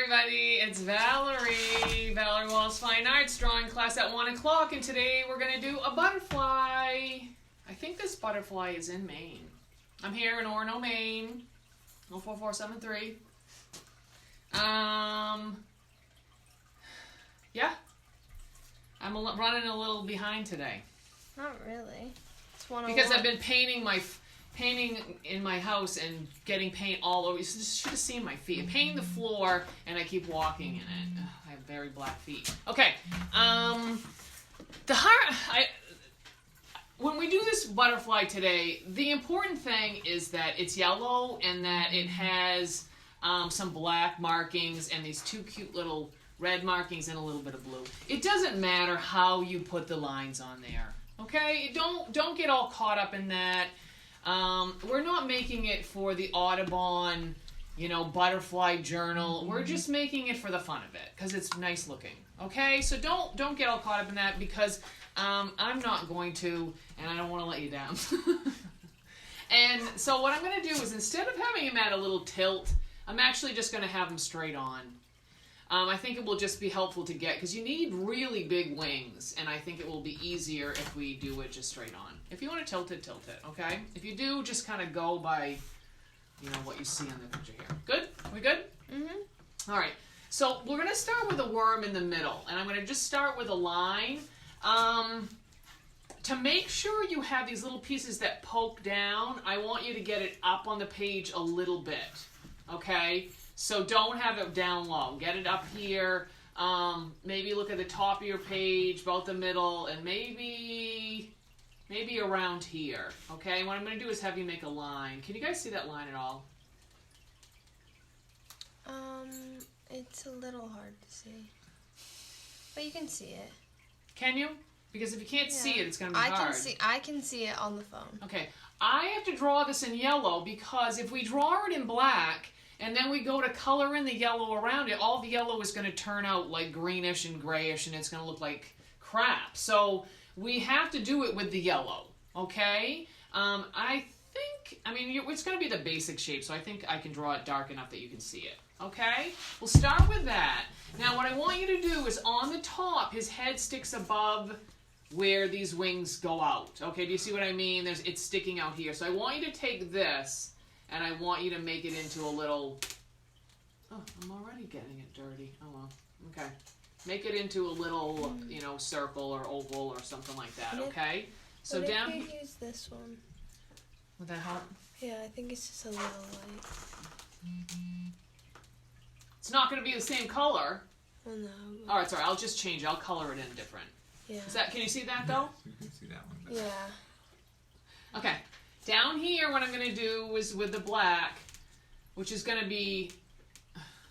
everybody, it's Valerie Wallace Fine Arts drawing class at 1 o'clock, and today we're going to do a butterfly. I think this butterfly is in Maine. I'm here in Orono, Maine, 04473. Yeah, I'm running a little behind today. Not really. It's 101. Because I've been painting in my house and getting paint all over. You should have seen my feet. I'm painting the floor and I keep walking in it. Ugh, I have very black feet. Okay. When we do this butterfly today, the important thing is that it's yellow and that it has some black markings and these two cute little red markings and a little bit of blue. It doesn't matter how you put the lines on there. Okay? Don't get all caught up in that. We're not making it for the Audubon, butterfly journal. We're just making it for the fun of it because it's nice looking. Okay, so don't get all caught up in that because I'm not going to, and I don't want to let you down. And so what I'm going to do is instead of having him at a little tilt, I'm actually just going to have him straight on. I think it will just be helpful to get, because you need really big wings, and I think it will be easier if we do it just straight on. If you want to tilt it, okay? If you do, just kind of go by, what you see on the picture here. Good? We good? Mm-hmm. All right. So we're going to start with a worm in the middle, and I'm going to just start with a line. To make sure you have these little pieces that poke down, I want you to get it up on the page a little bit, okay? So don't have it down low. Get it up here. Maybe look at the top of your page, about the middle, and maybe around here. Okay, what I'm going to do is have you make a line. Can you guys see that line at all? It's a little hard to see. But you can see it. Can you? Because if you can't see it, it's going to be hard. I can see it on the phone. Okay, I have to draw this in yellow because if we draw it in black, and then we go to color in the yellow around it, all the yellow is going to turn out like greenish and grayish, and it's going to look like crap. So we have to do it with the yellow, okay? It's going to be the basic shape, so I think I can draw it dark enough that you can see it, okay? We'll start with that. Now what I want you to do is on the top, his head sticks above where these wings go out, okay? Do you see what I mean? It's sticking out here. So I want you to take this, and I want you to make it into a little... Oh, I'm already getting it dirty. Oh, well. Okay. Make it into a little, circle or oval or something like that, okay? So what down... if you use this one? Would that help? Yeah, I think it's just a little light. It's not going to be the same color. Well, no. All right, sorry. I'll just change it. I'll color it in different. Yeah. Can you see that, though? You can see that one. Yeah. Okay. Down here, what I'm going to do is with the black, which is going to be...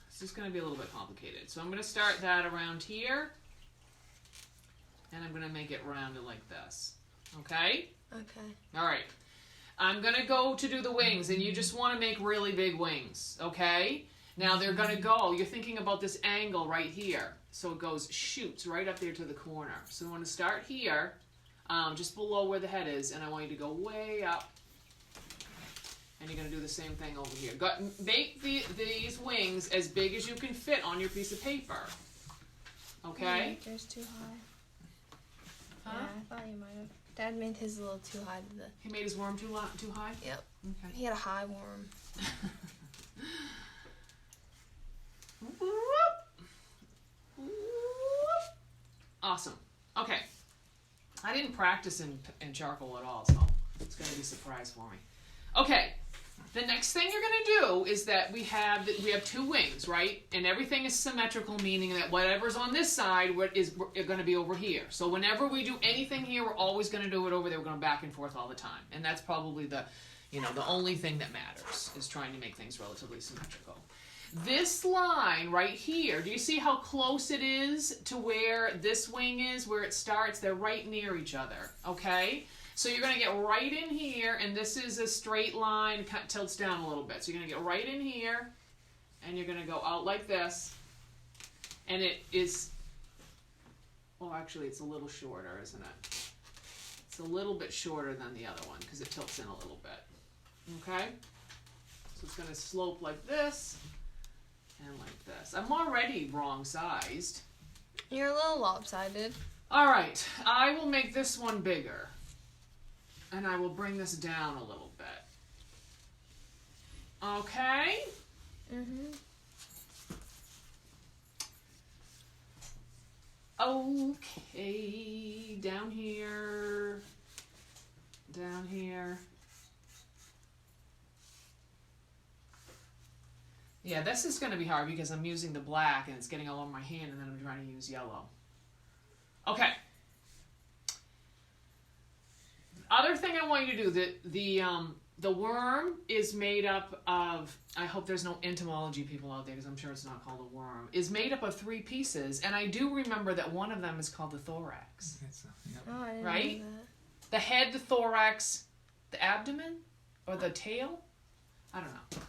It's just going to be a little bit complicated. So I'm going to start that around here, and I'm going to make it rounded like this. Okay? Okay. All right. I'm going to go to do the wings, and you just want to make really big wings, okay? Now they're going to go, you're thinking about this angle right here. So it shoots right up there to the corner. So I want to start here, just below where the head is, and I want you to go way up. And you're going to do the same thing over here. Make these wings as big as you can fit on your piece of paper. Okay? Yours too high. Huh? Yeah, I thought you might have. Dad made his a little too high to the... He made his worm too high? Yep. Okay. He had a high worm. Awesome. Okay. I didn't practice in charcoal at all, so it's going to be a surprise for me. Okay. The next thing you're going to do is that we have two wings, right? And everything is symmetrical, meaning that whatever's on this side is going to be over here. So whenever we do anything here, we're always going to do it over there. We're going back and forth all the time. And that's probably the only thing that matters is trying to make things relatively symmetrical. This line right here, do you see how close it is to where this wing is, where it starts? They're right near each other, okay? So you're going to get right in here, and this is a straight line, tilts down a little bit. So you're going to get right in here, and you're going to go out like this, and it is, oh, actually it's a little shorter, isn't it? It's a little bit shorter than the other one because it tilts in a little bit, okay? So it's going to slope like this, And like this. I'm already wrong sized. You're a little lopsided. Alright, I will make this one bigger. And I will bring this down a little bit. Okay? Mm-hmm. Okay, down here. Down here. Yeah, this is going to be hard because I'm using the black and it's getting all over my hand and then I'm trying to use yellow. Okay. Other thing I want you to do, the worm is made up of, I hope there's no entomology people out there because I'm sure it's not called a worm, is made up of 3 pieces, and I do remember that one of them is called the thorax. So, yep. Oh, I didn't Right? know that. The head, the thorax, the abdomen, or the tail? I don't know.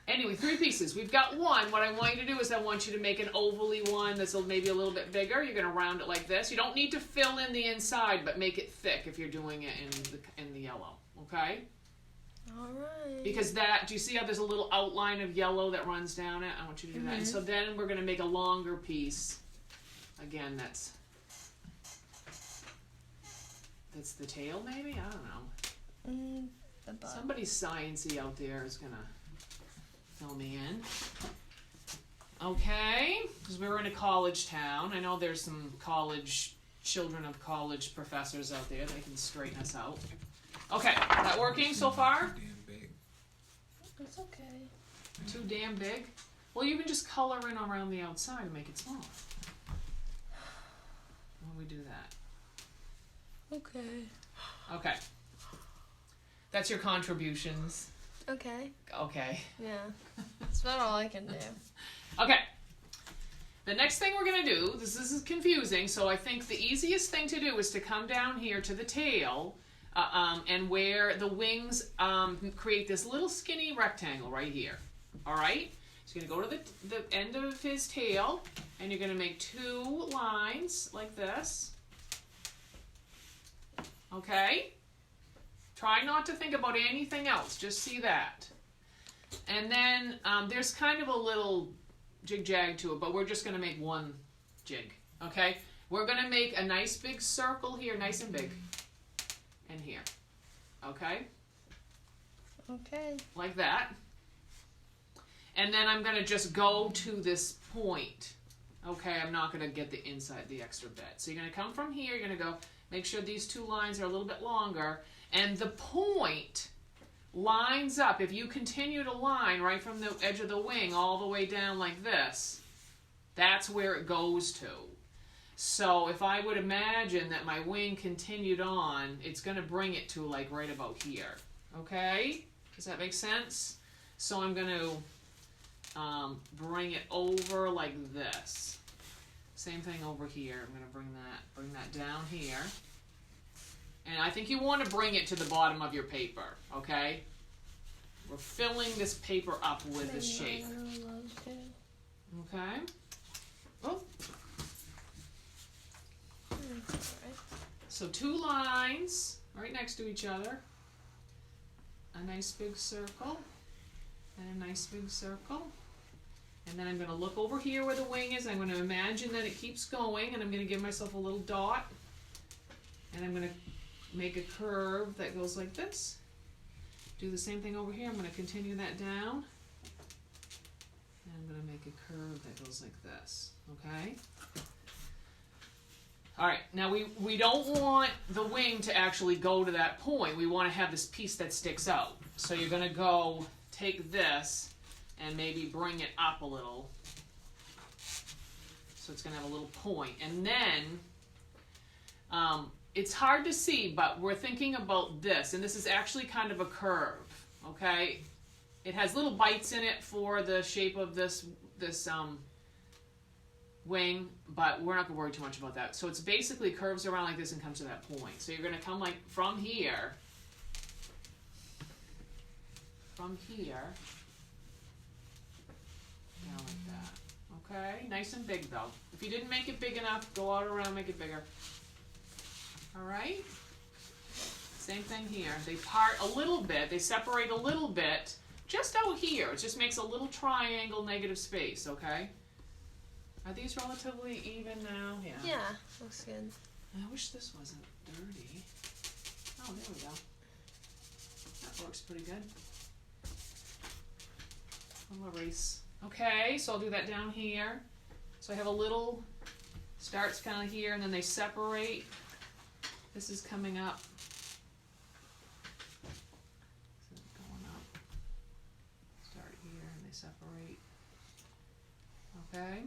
Anyway, 3 pieces. We've got one. What I want you to do is I want you to make an ovally one that's maybe a little bit bigger. You're going to round it like this. You don't need to fill in the inside, but make it thick if you're doing it in the yellow. Okay? All right. Because that, do you see how there's a little outline of yellow that runs down it? I want you to do that. And so then we're going to make a longer piece. Again, that's the tail maybe? I don't know. The butt. Somebody sciencey out there is going to fill me in. Okay, because we're in a college town. I know there's some children of college professors out there. They can straighten us out. Okay, that working so far? Too damn big. It's okay. Too damn big? Well, you can just color in around the outside and make it smaller. When we do that. Okay. Okay. That's your contributions. Okay. Okay. Yeah. That's about all I can do. Okay. The next thing we're going to do, this is confusing, so I think the easiest thing to do is to come down here to the tail and where the wings create this little skinny rectangle right here. All right? So you're going to go to the end of his tail, and you're going to make 2 lines like this. Okay? Try not to think about anything else. Just see that. And then there's kind of a little jig-jag to it, but we're just going to make 1 jig. Okay? We're going to make a nice big circle here, nice and big. And here. Okay? Okay. Like that. And then I'm going to just go to this point. Okay? I'm not going to get the inside, the extra bit. So you're going to come from here. You're going to go, make sure these 2 lines are a little bit longer. And the point lines up. If you continue to line right from the edge of the wing all the way down like this, that's where it goes to. So if I would imagine that my wing continued on, it's going to bring it to like right about here. Okay? Does that make sense? So I'm going to bring it over like this. Same thing over here. I'm going to bring that down here. And I think you want to bring it to the bottom of your paper, okay? We're filling this paper up with this shape. Okay? Oh. So 2 lines right next to each other. A nice big circle. And a nice big circle. And then I'm going to look over here where the wing is. I'm going to imagine that it keeps going. And I'm going to give myself a little dot. And I'm going to make a curve that goes like this. Do the same thing over here. I'm going to continue that down. And I'm going to make a curve that goes like this. Okay? Alright, now we don't want the wing to actually go to that point. We want to have this piece that sticks out. So you're going to go take this and maybe bring it up a little. So it's going to have a little point. And then it's hard to see, but we're thinking about this, and this is actually kind of a curve, okay? It has little bites in it for the shape of this wing, but we're not going to worry too much about that. So it's basically curves around like this and comes to that point. So you're going to come like from here, down like that, okay? Nice and big though. If you didn't make it big enough, go out around, make it bigger. Alright? Same thing here. They part a little bit, they separate a little bit just out here. It just makes a little triangle negative space, okay? Are these relatively even now? Yeah. Yeah, looks good. I wish this wasn't dirty. Oh, there we go. That works pretty good. I'll erase. Okay, so I'll do that down here. So I have a little, starts kind of here and then they separate. This is coming up. This is going up. Start here and they separate. Okay.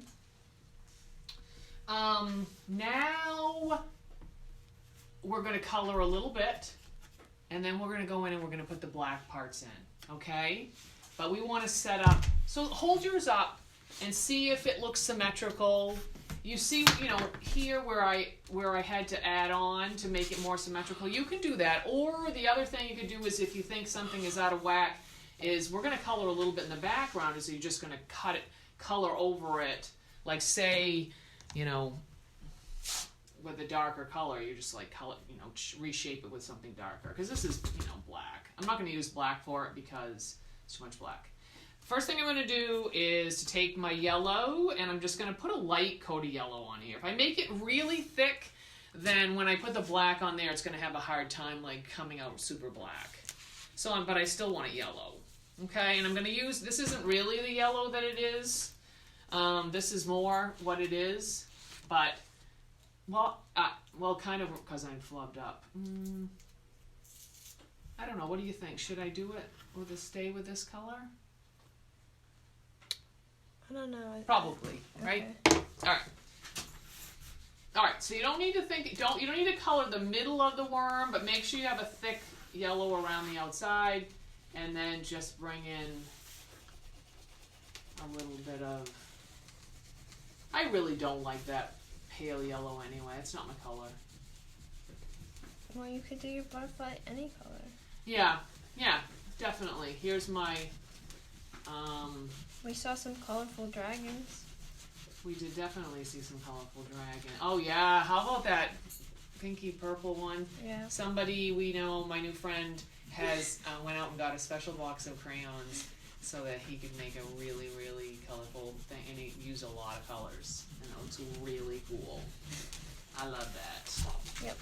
Now we're going to color a little bit and then we're going to go in and we're going to put the black parts in, okay? But we want to set up, so hold yours up and see if it looks symmetrical. You see, you know, here where I had to add on to make it more symmetrical, you can do that. Or the other thing you could do is if you think something is out of whack, is we're going to color a little bit in the background, so you're just going to color over it. Like say, you know, with a darker color, you just like color, you know, reshape it with something darker. Because this is, you know, black. I'm not going to use black for it because it's too much black. First thing I'm going to do is to take my yellow and I'm just going to put a light coat of yellow on here. If I make it really thick, then when I put the black on there, it's going to have a hard time like coming out super black. So, but I still want it yellow. Okay, and I'm going to use, this isn't really the yellow that it is. This is more what it is, but, well, kind of because I'm flubbed up. I don't know, what do you think? Should I do it? Will this stay with this color? I don't know. Probably, right? Okay. All right, so you don't need to think, you don't need to color the middle of the worm, but make sure you have a thick yellow around the outside, and then just bring in a little bit of, I really don't like that pale yellow anyway, it's not my color. Well, you could do your butterfly any color. Yeah, definitely. Here's my, we saw some colorful dragons. we did definitely see some colorful dragon. Oh yeah, how about that pinky purple one? Yeah. Somebody we know, my new friend, has went out and got a special box of crayons so that he could make a really, really colorful thing, and he used a lot of colors, and it looks really cool. I love that. Yep.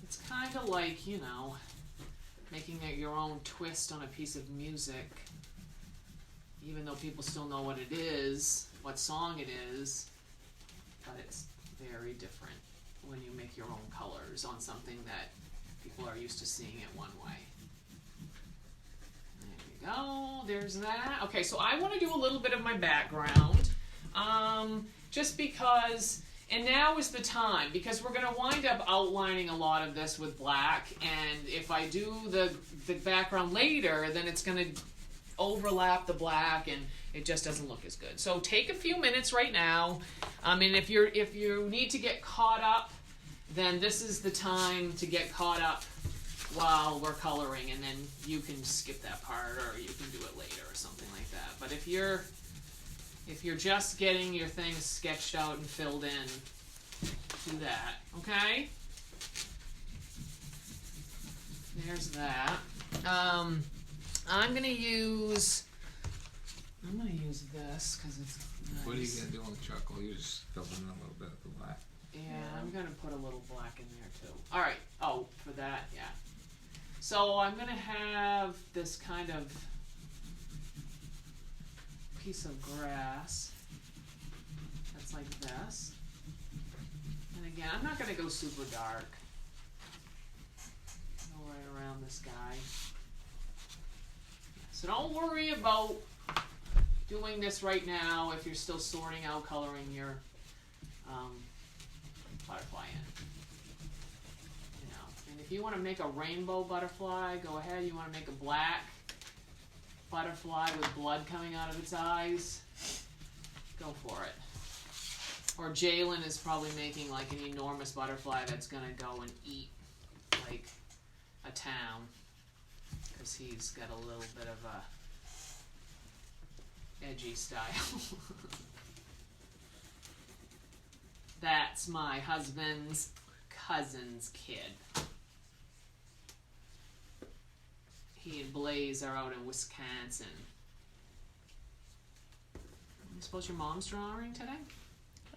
It's kind of like, you know, making it your own twist on a piece of music, even though people still know what it is, what song it is, but it's very different when you make your own colors on something that people are used to seeing it one way. There you go, there's that. Okay, so I want to do a little bit of my background, just because, and now is the time, because we're going to wind up outlining a lot of this with black, and if I do the background later, then it's going to overlap the black, and it just doesn't look as good. So take a few minutes right now, and if you need to get caught up, then this is the time to get caught up while we're coloring, and then you can skip that part, or you can do it later or something like that. But if you're just getting your things sketched out and filled in, do that, okay? There's that. I'm gonna use this because it's nice. What are you gonna do on the charcoal? You just fill in a little bit of the black. Yeah, I'm gonna put a little black in there too. All right. Oh, for that, yeah. So I'm gonna have this kind of piece of grass that's like this. And again, I'm not gonna go super dark. Go right around this guy. So don't worry about doing this right now if you're still sorting out coloring your butterfly in. You know, and if you want to make a rainbow butterfly, go ahead. You want to make a black butterfly with blood coming out of its eyes, go for it. Or Jalen is probably making like an enormous butterfly that's gonna go and eat like a town, because he's got a little bit of a edgy style. That's my husband's cousin's kid. He and Blaze are out in Wisconsin. I suppose your mom's drawing today?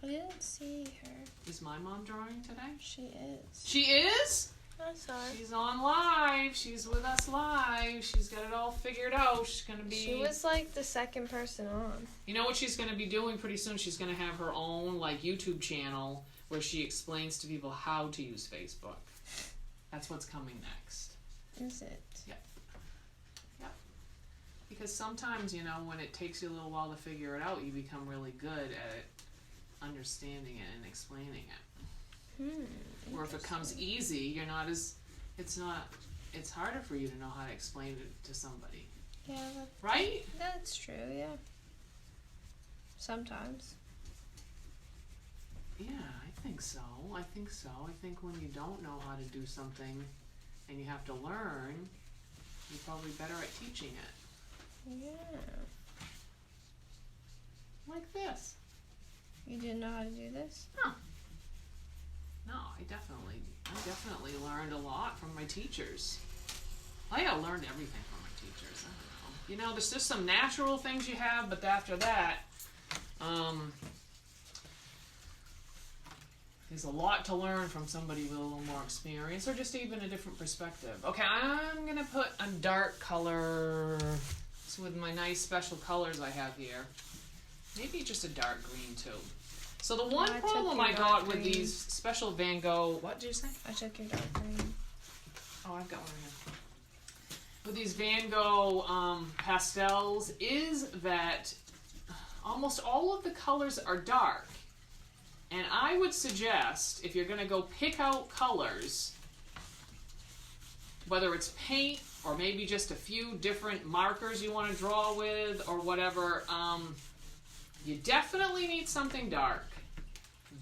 I didn't see her. Is my mom drawing today? She is. She is? I saw her. She's on live. She's with us live. She's got it all figured out. She's going to be... She was like the second person on. You know what she's going to be doing pretty soon? She's going to have her own like YouTube channel where she explains to people how to use Facebook. That's what's coming next. Is it? Yep. Yep. Because sometimes, you know, when it takes you a little while to figure it out, you become really good at understanding it and explaining it. Or if it comes easy, you're not as, it's harder for you to know how to explain it to somebody. Yeah. Right? That's true, yeah. Sometimes. Yeah, I think so. I think when you don't know how to do something and you have to learn, you're probably better at teaching it. Yeah. Like this. You didn't know how to do this? No. No, I definitely learned a lot from my teachers. I learned everything from my teachers. I don't know. You know, there's just some natural things you have, but after that, there's a lot to learn from somebody with a little more experience or just even a different perspective. Okay, I'm going to put a dark color so with my nice special colors I have here. Maybe just a dark green too. So the one problem I got with these special Van Gogh... What did you say? I took your dark green. Oh, I've got one here. With these Van Gogh pastels is that almost all of the colors are dark. And I would suggest, if you're going to go pick out colors, whether it's paint or maybe just a few different markers you want to draw with or whatever, you definitely need something dark.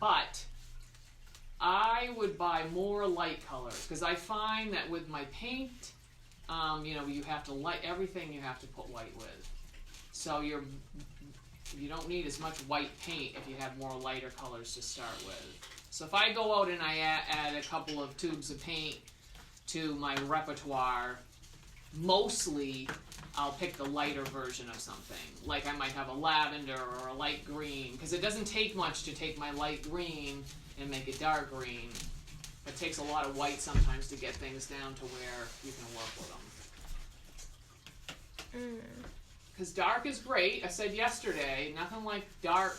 But I would buy more light colors because I find that with my paint, you know, you have to light everything. You have to put white with, so you don't need as much white paint if you have more lighter colors to start with. So if I go out and I add a couple of tubes of paint to my repertoire, mostly I'll pick the lighter version of something. Like I might have a lavender or a light green, because it doesn't take much to take my light green and make it dark green. It takes a lot of white sometimes to get things down to where you can work with them. Because dark is great. I said yesterday, nothing like dark,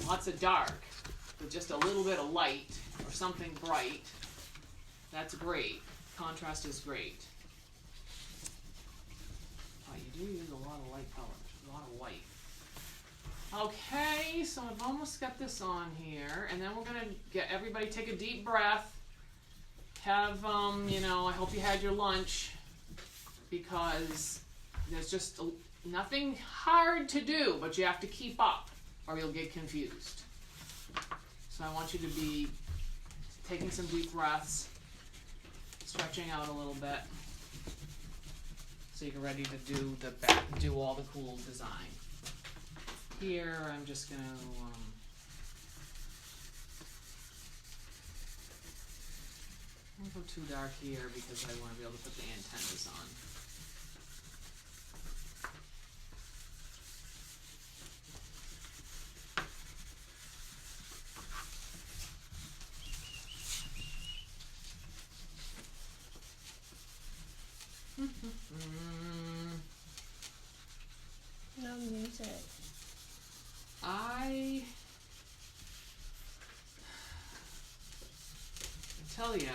lots of dark, with just a little bit of light or something bright. That's great. Contrast is great. You do use a lot of light colors, a lot of white. Okay, so I've almost got this on here, and then we're gonna get everybody take a deep breath. Have, you know, I hope you had your lunch, because there's just nothing hard to do, but you have to keep up, or you'll get confused. So I want you to be taking some deep breaths, stretching out a little bit. So you're ready to do all the cool design. Here, I'm just gonna I'm gonna go too dark here because I want to be able to put the antennas on. No music. I tell ya,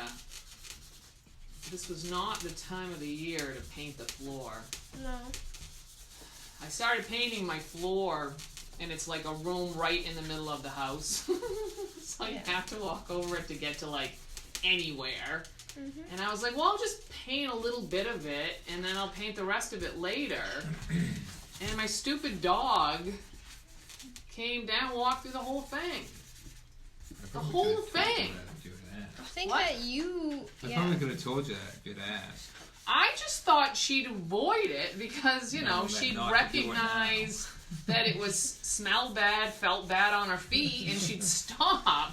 this was not the time of the year to paint the floor. No. I started painting my floor, and it's like a room right in the middle of the house. So you have to walk over it to get to like anywhere. And I was like, well, I'll just paint a little bit of it, and then I'll paint the rest of it later. And my stupid dog came down, walked through the whole thing. The whole thing. I think that you... I probably could have told you that if you'd asked. I just thought she'd avoid it because, you know, she'd recognize that it was smelled bad, felt bad on her feet, and she'd stop.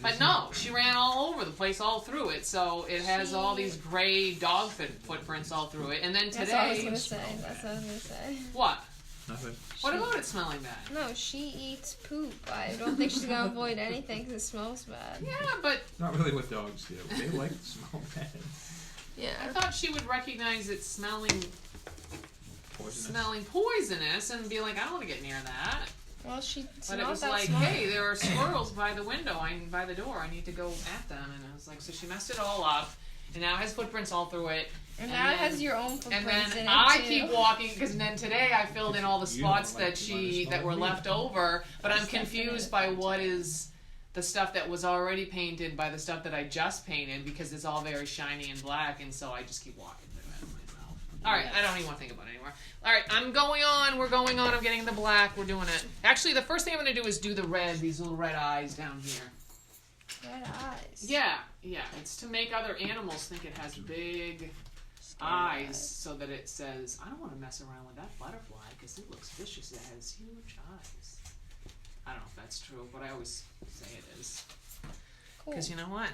But no, she ran all over the place, all through it. So it has all these gray dog footprints all through it. And then today... That's what I was going to say. That's what I was going to say. What? Nothing. What about it smelling bad? No, she eats poop. I don't think she's going to avoid anything because it smells bad. Yeah, but... It's not really what dogs do. They like to smell bad. Yeah. I thought she would recognize it smelling Poisonous. poisonous and be like, I don't want to get near that. Well, she's But not it was that like, smart. hey, there are squirrels by the window, by the door. I need to go at them. And I was like, so she messed it all up, and now it has footprints all through it. And now it has your own footprints And in then it I too. keep walking because then today I filled in all the You don't spots like that were left over, but I'm confused by what is the stuff that was already painted by the stuff that I just painted because it's all very shiny and black, and so I just keep walking through it myself. All right, I don't even want to think about it anymore. All right, I'm going on. We're going on. I'm getting the black. We're doing it. Actually, the first thing I'm going to do is do the red. These little red eyes down here. Red eyes. Yeah. It's to make other animals think it has big eyes, so that it says, I don't want to mess around with that butterfly because it looks vicious. It has huge eyes. I don't know if that's true, but I always say it is. Cool. Because you know what?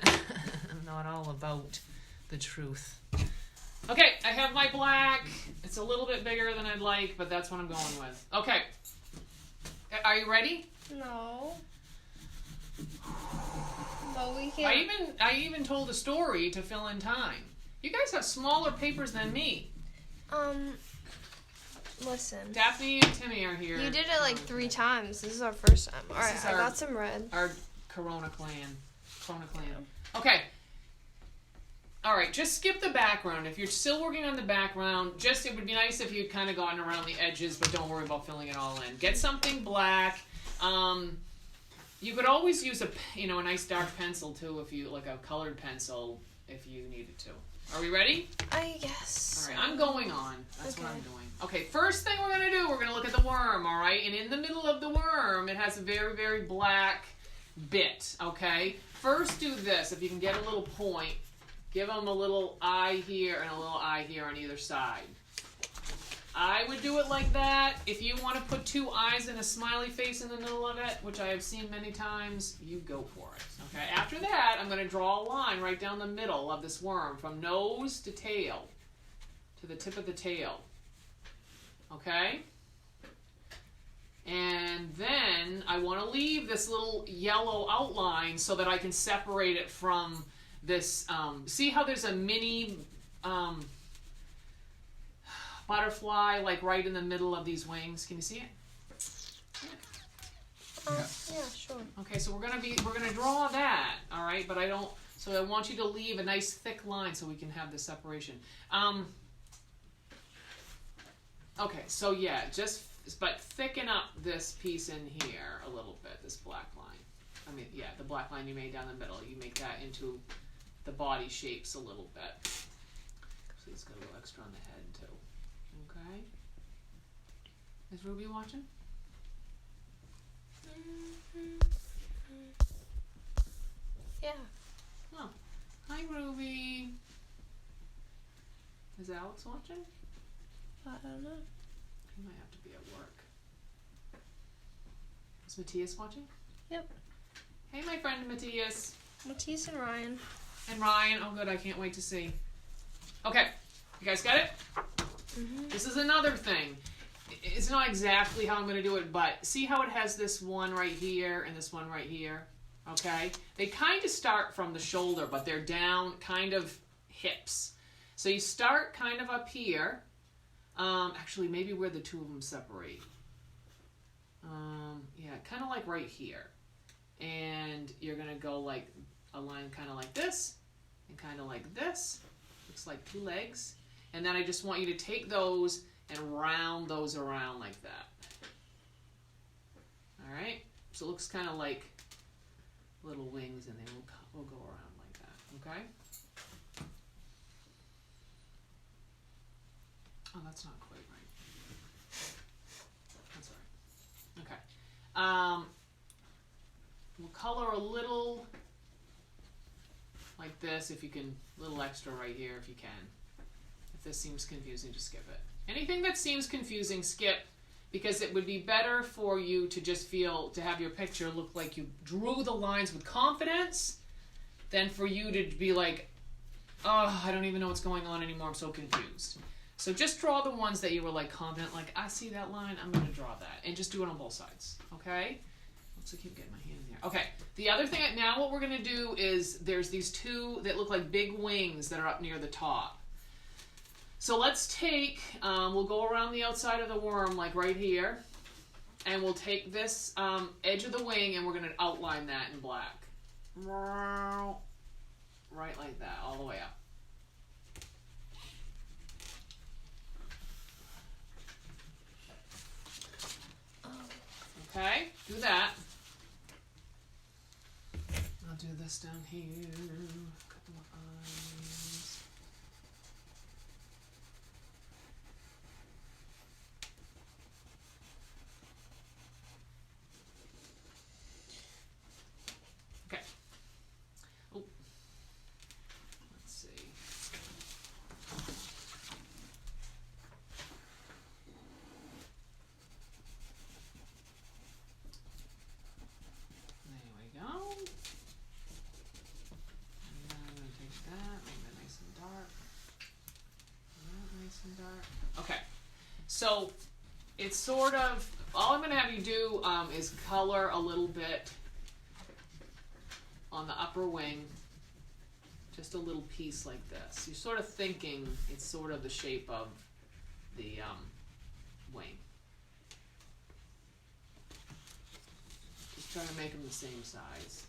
I'm not all about the truth. Okay, I have my black. It's a little bit bigger than I'd like, but that's what I'm going with. Okay. Are you ready? No. But we can. I even told a story to fill in time. You guys have smaller papers than me. Listen. Daphne and Timmy are here. You did it like 3 times. This is our first time. Alright, is I our- got some red. Our Corona clan. Okay. Alright, just skip the background. If you're still working on the background, it would be nice if you'd kind of gotten around the edges, but don't worry about filling it all in. Get something black. You could always use a nice dark pencil too, if you, like a colored pencil, if you needed to. Are we ready? I guess. Alright, I'm going on. That's what Okay. I'm doing. Okay, first thing we're going to do, we're going to look at the worm, alright? And in the middle of the worm, it has a very, very black bit, okay? First do this, if you can get a little point. Give them a little eye here and a little eye here on either side. I would do it like that. If you want to put 2 eyes and a smiley face in the middle of it, which I have seen many times, you go for it. Okay. After that, I'm going to draw a line right down the middle of this worm from nose to tail, to the tip of the tail. Okay? And then I want to leave this little yellow outline so that I can separate it from this. See how there's a mini butterfly like right in the middle of these wings? Can you see it? Yeah, sure. Okay, so we're gonna draw that, all right? But I want you to leave a nice thick line so we can have the separation. Okay, so yeah, but thicken up this piece in here a little bit, this black line. I mean, yeah, the black line you made down the middle. You make that into the body shapes a little bit. So it's got a little extra on the head too. Okay. Is Ruby watching? Yeah. Oh. Hi, Ruby. Is Alex watching? I don't know. He might have to be at work. Is Matthias watching? Yep. Hey, my friend Matthias. Matisse and Ryan. And Ryan. Oh, good. I can't wait to see. Okay. You guys got it? Mm-hmm. This is another thing. It's not exactly how I'm going to do it, but see how it has this one right here and this one right here? Okay? They kind of start from the shoulder, but they're down kind of hips. So you start kind of up here. Actually, maybe where the 2 of them separate. Yeah, kind of like right here. And you're going to go like a line kind of like this and kind of like this. Looks like 2 legs. And then I just want you to take those and round those around like that. Alright? So it looks kind of like little wings, and they will go around like that. Okay? Oh, that's not quite right. That's all right. Okay. We'll color a little like this, if you can, a little extra right here if you can. If this seems confusing, just skip it. Anything that seems confusing, skip. because it would be better for you to just feel, to have your picture look like you drew the lines with confidence than for you to be like, oh, I don't even know what's going on anymore, I'm so confused. So just draw the ones that you were like confident, like, I see that line, I'm going to draw that. And just do it on both sides, okay? Oops, I keep getting my hand in there. Okay, the other thing, now what we're going to do is there's these two that look like big wings that are up near the top. So let's take, we'll go around the outside of the worm, like right here, and we'll take this edge of the wing and we're going to outline that in black. Right like that, all the way up. Okay, do that. I'll do this down here. A couple of eyes. Okay. Oh. Let's see. There we go. And then I'm going to take that, make that nice and dark. That nice and dark. Okay. So it's sort of, all I'm going to have you do is color a little bit on the upper wing. Just a little piece like this. You're sort of thinking it's sort of the shape of the wing. Just try to make them the same size.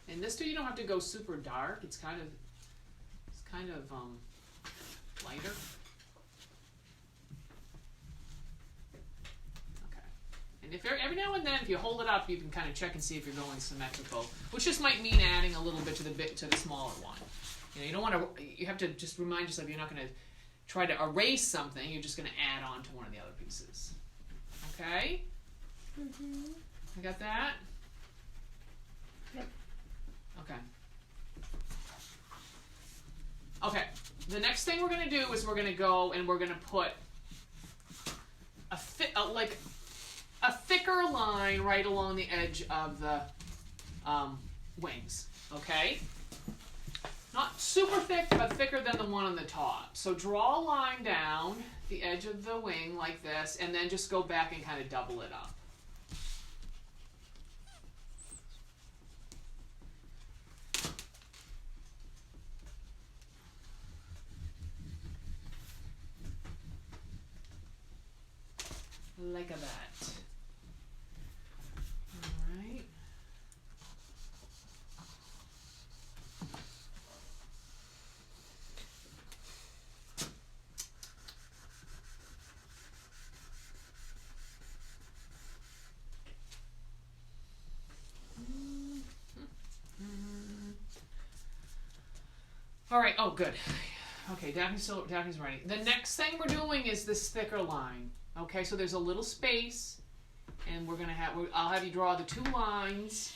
And this too, you don't have to go super dark. It's kind of lighter. Okay. And if you're, every now and then, if you hold it up, you can kind of check and see if you're going symmetrical, which just might mean adding a little bit to the smaller one. You know, you don't want to. You have to just remind yourself you're not going to try to erase something. You're just going to add on to one of the other pieces. Okay. Mhm. I got that. Yep. Okay. Okay. The next thing we're going to do is we're going to go and we're going to put a thicker line right along the edge of the wings. Okay. Not super thick, but thicker than the one on the top. So draw a line down the edge of the wing like this, and then just go back and kind of double it up. Like that. All right. All right. Oh, good. Okay, Daphne's ready. The next thing we're doing is this thicker line. Okay, so there's a little space, and I'll have you draw the two lines.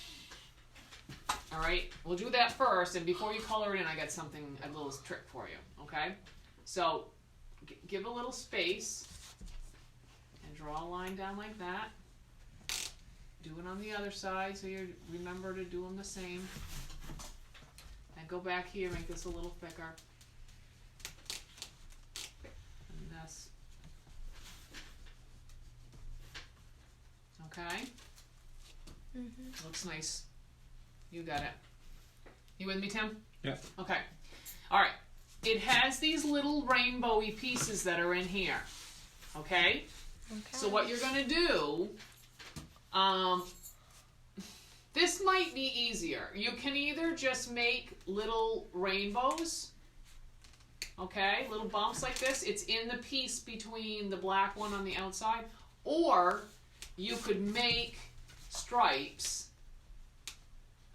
All right, we'll do that first, and before you color it in, I got a little trick for you. Okay, so give a little space, and draw a line down like that. Do it on the other side, so you remember to do them the same. And go back here, make this a little thicker. And this. Okay? Mhm. Looks nice. You got it. You with me, Tim? Yeah. Okay. All right. It has these little rainbowy pieces that are in here. Okay? Okay. So what you're going to do, this might be easier. You can either just make little rainbows, okay, little bumps like this. It's in the piece between the black one on the outside, or you could make stripes,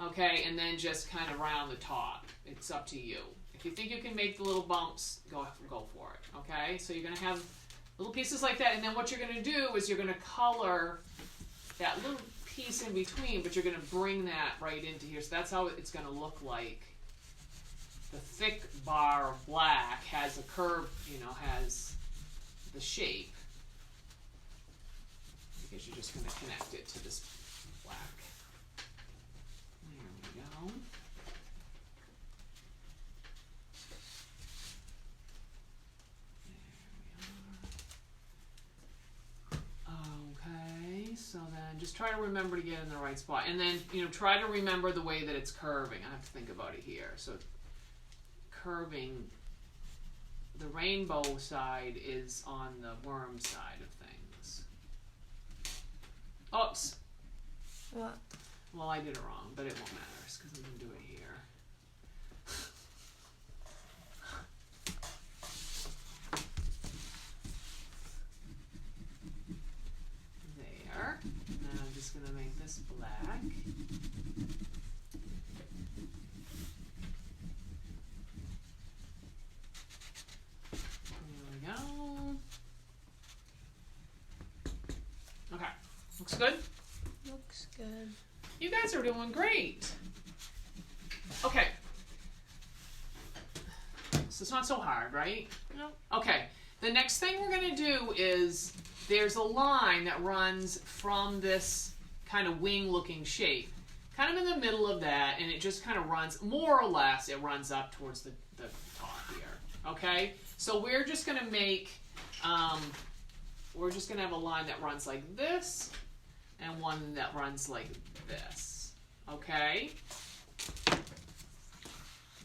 okay, and then just kind of round the top. It's up to you. If you think you can make the little bumps, go for it, okay? So you're going to have little pieces like that, and then what you're going to do is you're going to color that little piece in between, but you're going to bring that right into here. So that's how it's going to look like. The thick bar of black has a curve, has the shape. because you're just going to connect it to this black. There we go. Okay, so then just try to remember to get in the right spot. And then, try to remember the way that it's curving. I have to think about it here. So curving, the rainbow side is on the worm side of things. Oops. What? Well, I did it wrong, but it won't matter because I'm going to do it here. There. And then I'm just going to make this black. There we go. Okay. Looks good? Looks good. You guys are doing great. Okay. So it's not so hard, right? No. Okay. The next thing we're going to do is there's a line that runs from this kind of wing-looking shape, kind of in the middle of that, and it just kind of runs, more or less, it runs up towards the top here. Okay? So we're just going to make, we're just going to have a line that runs like this, and one that runs like this. Okay?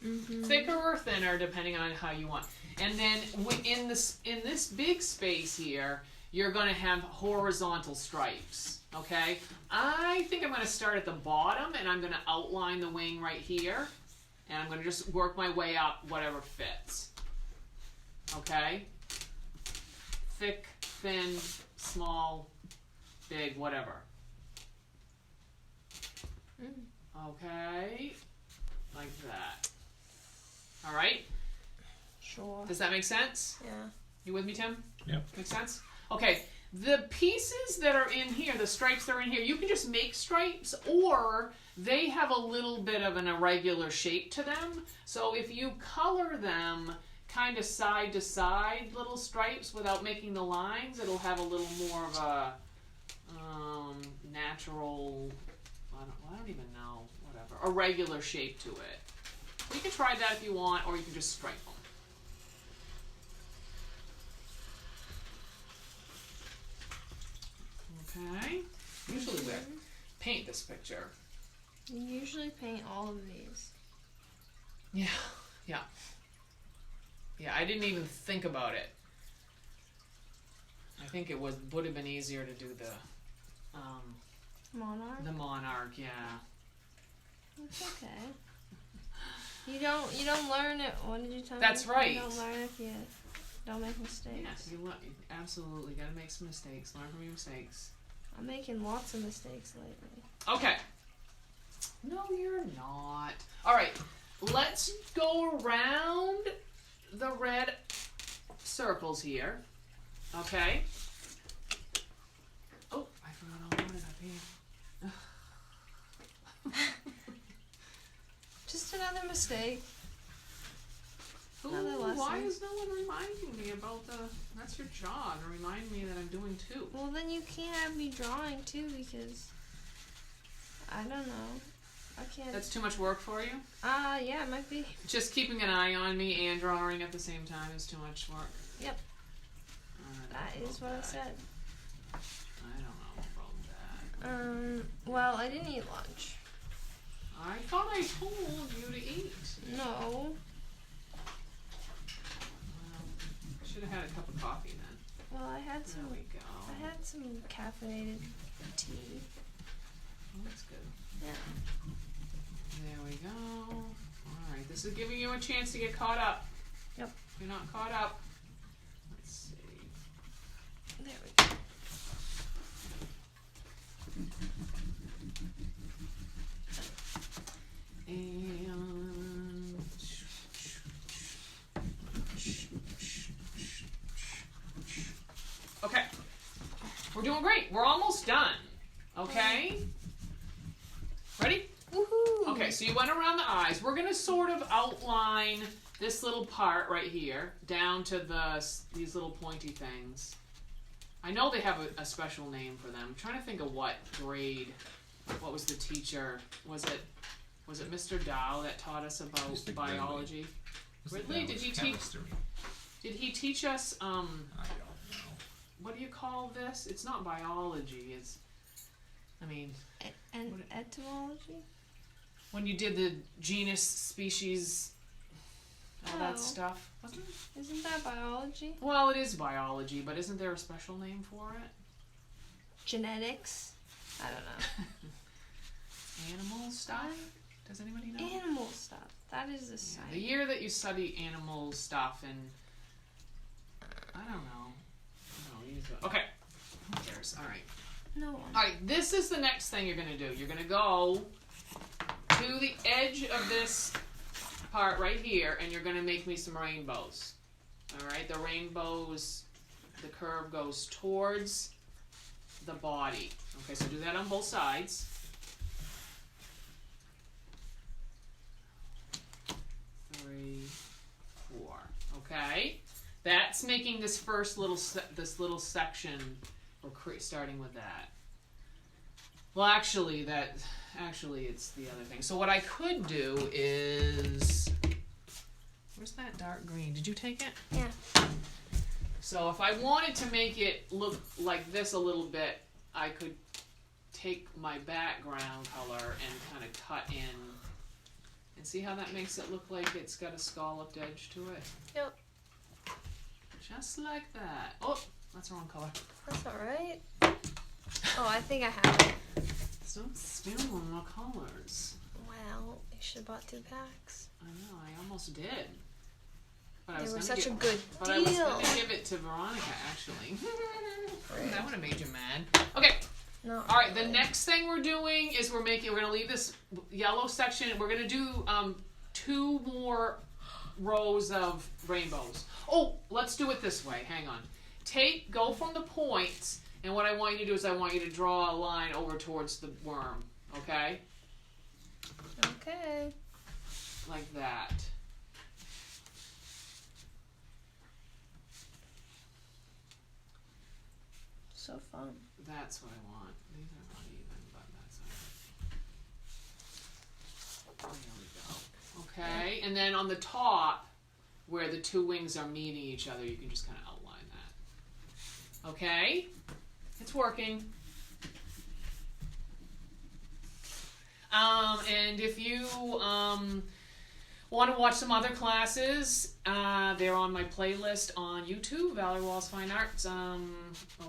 Mm-hmm. Thicker or thinner, depending on how you want. And then in this big space here, you're going to have horizontal stripes. Okay? I think I'm going to start at the bottom, and I'm going to outline the wing right here, and I'm going to just work my way up whatever fits. Okay? Thick, thin, small, big, whatever. Okay? Like that. All right? Sure. Does that make sense? Yeah. You with me, Tim? Yep. Make sense? Okay. The pieces that are in here, the stripes that are in here, you can just make stripes, or they have a little bit of an irregular shape to them. So if you color them kind of side to side little stripes without making the lines, it'll have a little more of a natural, I don't even know, whatever, a regular shape to it. You can try that if you want, or you can just stripe them. Okay. Usually we paint this picture. You usually paint all of these. Yeah. Yeah, I didn't even think about it. I think it would have been easier to do Monarch? the monarch, yeah. It's okay. You don't learn it. What did you tell me? That's right. You don't learn if you don't make mistakes. Yes, you absolutely gotta make some mistakes. Learn from your mistakes. I'm making lots of mistakes lately. Okay. No, you're not. All right, let's go around the red circles here. Okay. Oh, I forgot all about it up here. Just another mistake. Ooh, Another lesson. why is no one reminding me about that's your job, to remind me that I'm doing two. Well, then you can't have me drawing too because I don't know. I can't. That's too much work for you? Yeah, it might be. Just keeping an eye on me and drawing at the same time is too much work? Yep. That is what I said. I don't know about that. Well, I didn't eat lunch. I thought I told you to eat. No. Well, I should have had a cup of coffee then. Well, I had some. There we go. I had some caffeinated tea. Oh, that's good. Yeah. There we go. Alright, this is giving you a chance to get caught up. Yep. If you're not caught up, let's see. There we go. And okay, we're doing great. We're almost done. Okay, ready? Woohoo! Okay, so you went around the eyes. We're gonna sort of outline this little part right here down to these little pointy things. I know they have a special name for them. I'm trying to think of what grade, what was the teacher, was it Mr. Dow that taught us about Mr. biology? Ridley, did he teach us, I don't know. what do you call this? It's not biology, Etymology? when you did the genus, species, all that stuff. Wasn't it? Isn't that biology? Well, it is biology, but isn't there a special name for it? Genetics? I don't know. Animal stuff? Does anybody know? Animal stuff. That is the science. The year that you study animal stuff and I don't know. Okay. Who cares? Alright. No one. Alright, this is the next thing you're gonna do. You're gonna go to the edge of this part right here and you're gonna make me some rainbows. Alright, the rainbows, the curve goes towards the body. Okay, so do that on both sides. 3, 4. Okay, that's making this first little section. We're starting with that. Well, actually, it's the other thing. So what I could do is, where's that dark green? Did you take it? Yeah. So if I wanted to make it look like this a little bit, I could take my background color and kind of cut in. And see how that makes it look like it's got a scalloped edge to it? Yep. Just like that. Oh, that's the wrong color. That's alright. Oh, I think I have it. Don't spill on the colors. Well, you should have bought 2 packs. I know, I almost did. But They were such a good But deal. I was going to give it to Veronica, actually. That would have made you mad. Okay. No. All right. The next thing we're doing is we're going to leave this yellow section. We're going to do 2 more rows of rainbows. Oh, let's do it this way. Hang on. Go from the points, and what I want you to do is I want you to draw a line over towards the worm. Okay? Okay. Like that. So fun. That's what I want. These are not even, but that's all right. There we go. Okay, and then on the top, where the 2 wings are meeting each other, you can just kind of outline that. Okay? It's working. And if you want to watch some other classes, they're on my playlist on YouTube, Valerie Wallace Fine Arts. Oh,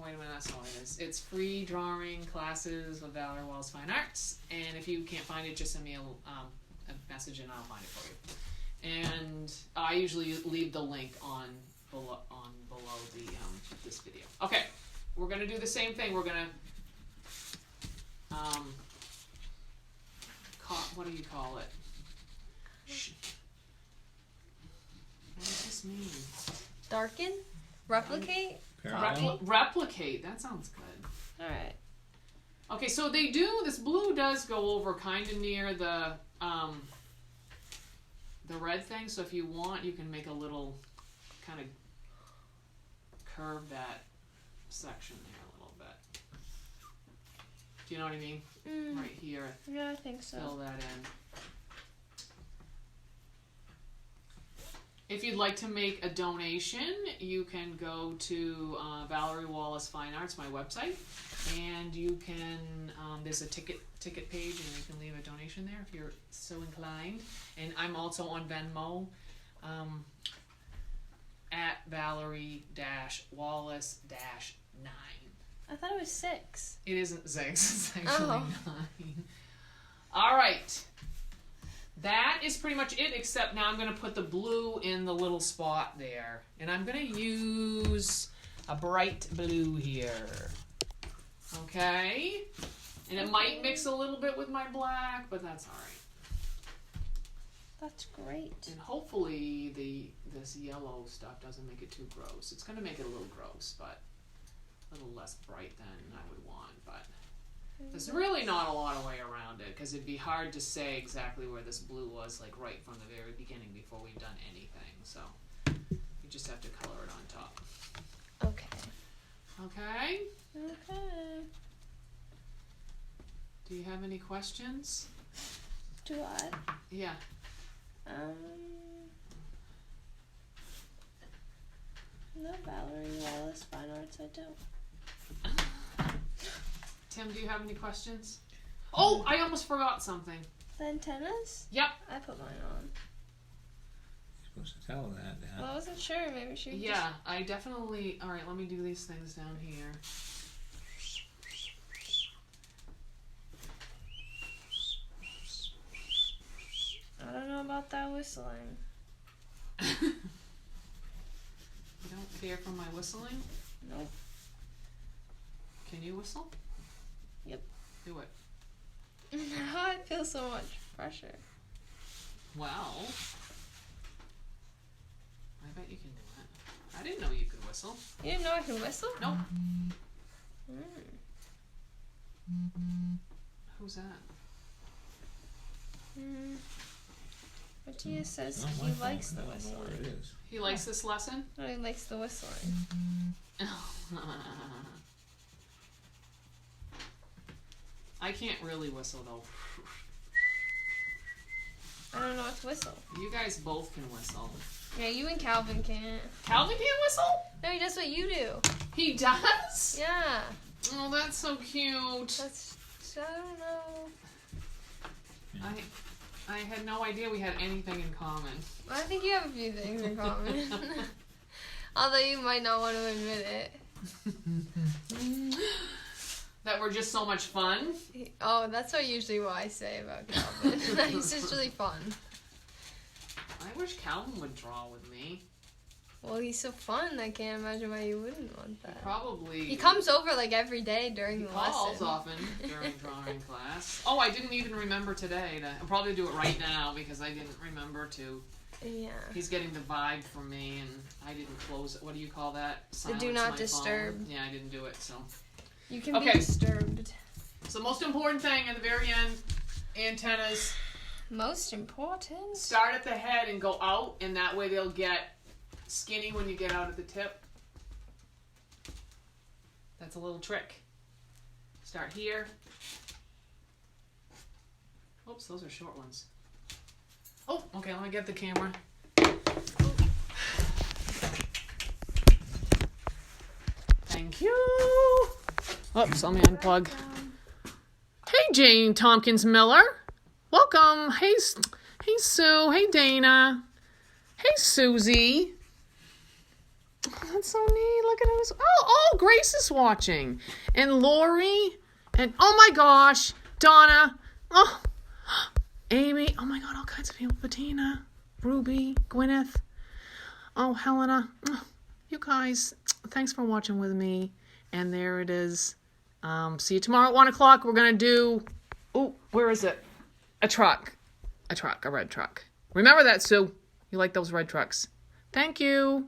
wait a minute, that's not what it is. It's free drawing classes with Valerie Wallace Fine Arts. And if you can't find it, just send me a message and I'll find it for you. And I usually leave the link on below the this video. Okay, we're gonna do the same thing. We're gonna what do you call it? What does this mean? Darken? Replicate? Replicate. That sounds good. Alright. Okay, so this blue does go over kind of near the red thing, so if you want, you can make a little kind of curve that section there a little bit. Do you know what I mean? Right here. Yeah, I think so. Fill that in. If you'd like to make a donation, you can go to Valerie Wallace Fine Arts, my website, and you can, there's a ticket page, and you can leave a donation there if you're so inclined. And I'm also on Venmo, at Valerie-Wallace-9. I thought it was 6. It isn't 6, it's actually 9. All right. That is pretty much it, except now I'm going to put the blue in the little spot there. And I'm going to use a bright blue here. Okay? And it might mix a little bit with my black, but that's all right. That's great. And hopefully this yellow stuff doesn't make it too gross. It's going to make it a little gross, but a little less bright than I would want, but there's really not a lot of way around it, because it'd be hard to say exactly where this blue was, like right from the very beginning before we've done anything, so you just have to color it on top. Okay. Okay. Okay. Do you have any questions? Do I? Yeah. No, Valerie Wallace, Fine Arts, I don't. Tim, do you have any questions? Oh, I almost forgot something. The antennas? Yep. I put mine on. You're supposed to tell that. Well, I wasn't sure. Maybe she Yeah, I definitely... All right, let me do these things down here. I don't know about that whistling. You don't care for my whistling? Nope. Can you whistle? Yep. Do it. Now I feel so much pressure. Well, I bet you can do it. I didn't know you could whistle. You didn't know I could whistle? Nope. Mm. Who's that? Matthias says Not my he fault. likes the I don't know where whistling. it is. He likes this lesson? No, he likes the whistling. I can't really whistle though. I don't know what to whistle. You guys both can whistle. Yeah, you and Calvin can't. Calvin can't whistle? No, he does what you do. He does? Yeah. Oh, that's so cute. That's, I don't know. I had no idea we had anything in common. I think you have a few things in common. Although you might not want to admit it. That were just so much fun. Oh, that's usually what I say about Calvin. He's just really fun. I wish Calvin would draw with me. Well, he's so fun. I can't imagine why you wouldn't want that. Probably. He comes over like every day during He the calls lesson. often during drawing class. Oh, I didn't even remember today. I'll probably do it right now because I didn't remember to. Yeah. He's getting the vibe from me, and I didn't close it. What do you call that? The do not disturb. Phone. Yeah, I didn't do it. So. You can Okay. be disturbed. So the most important thing at the very end, antennas. Most important? Start at the head and go out, and that way they'll get skinny when you get out at the tip. That's a little trick. Start here. Oops, those are short ones. Oh, okay, let me get the camera. Thank you. Oops, let me unplug. Hey, Jane Tompkins Miller. Welcome. Hey, Sue. Hey, Dana. Hey, Susie. Oh, that's so neat. Look at who's... Oh, Grace is watching. And Lori. And, oh my gosh, Donna. Oh, Amy. Oh my God, all kinds of people. Bettina. Ruby. Gwyneth. Oh, Helena. Oh, you guys, thanks for watching with me. And there it is. See you tomorrow at 1 o'clock. We're going to do... Oh, where is it? A red truck. Remember that, Sue. You like those red trucks. Thank you.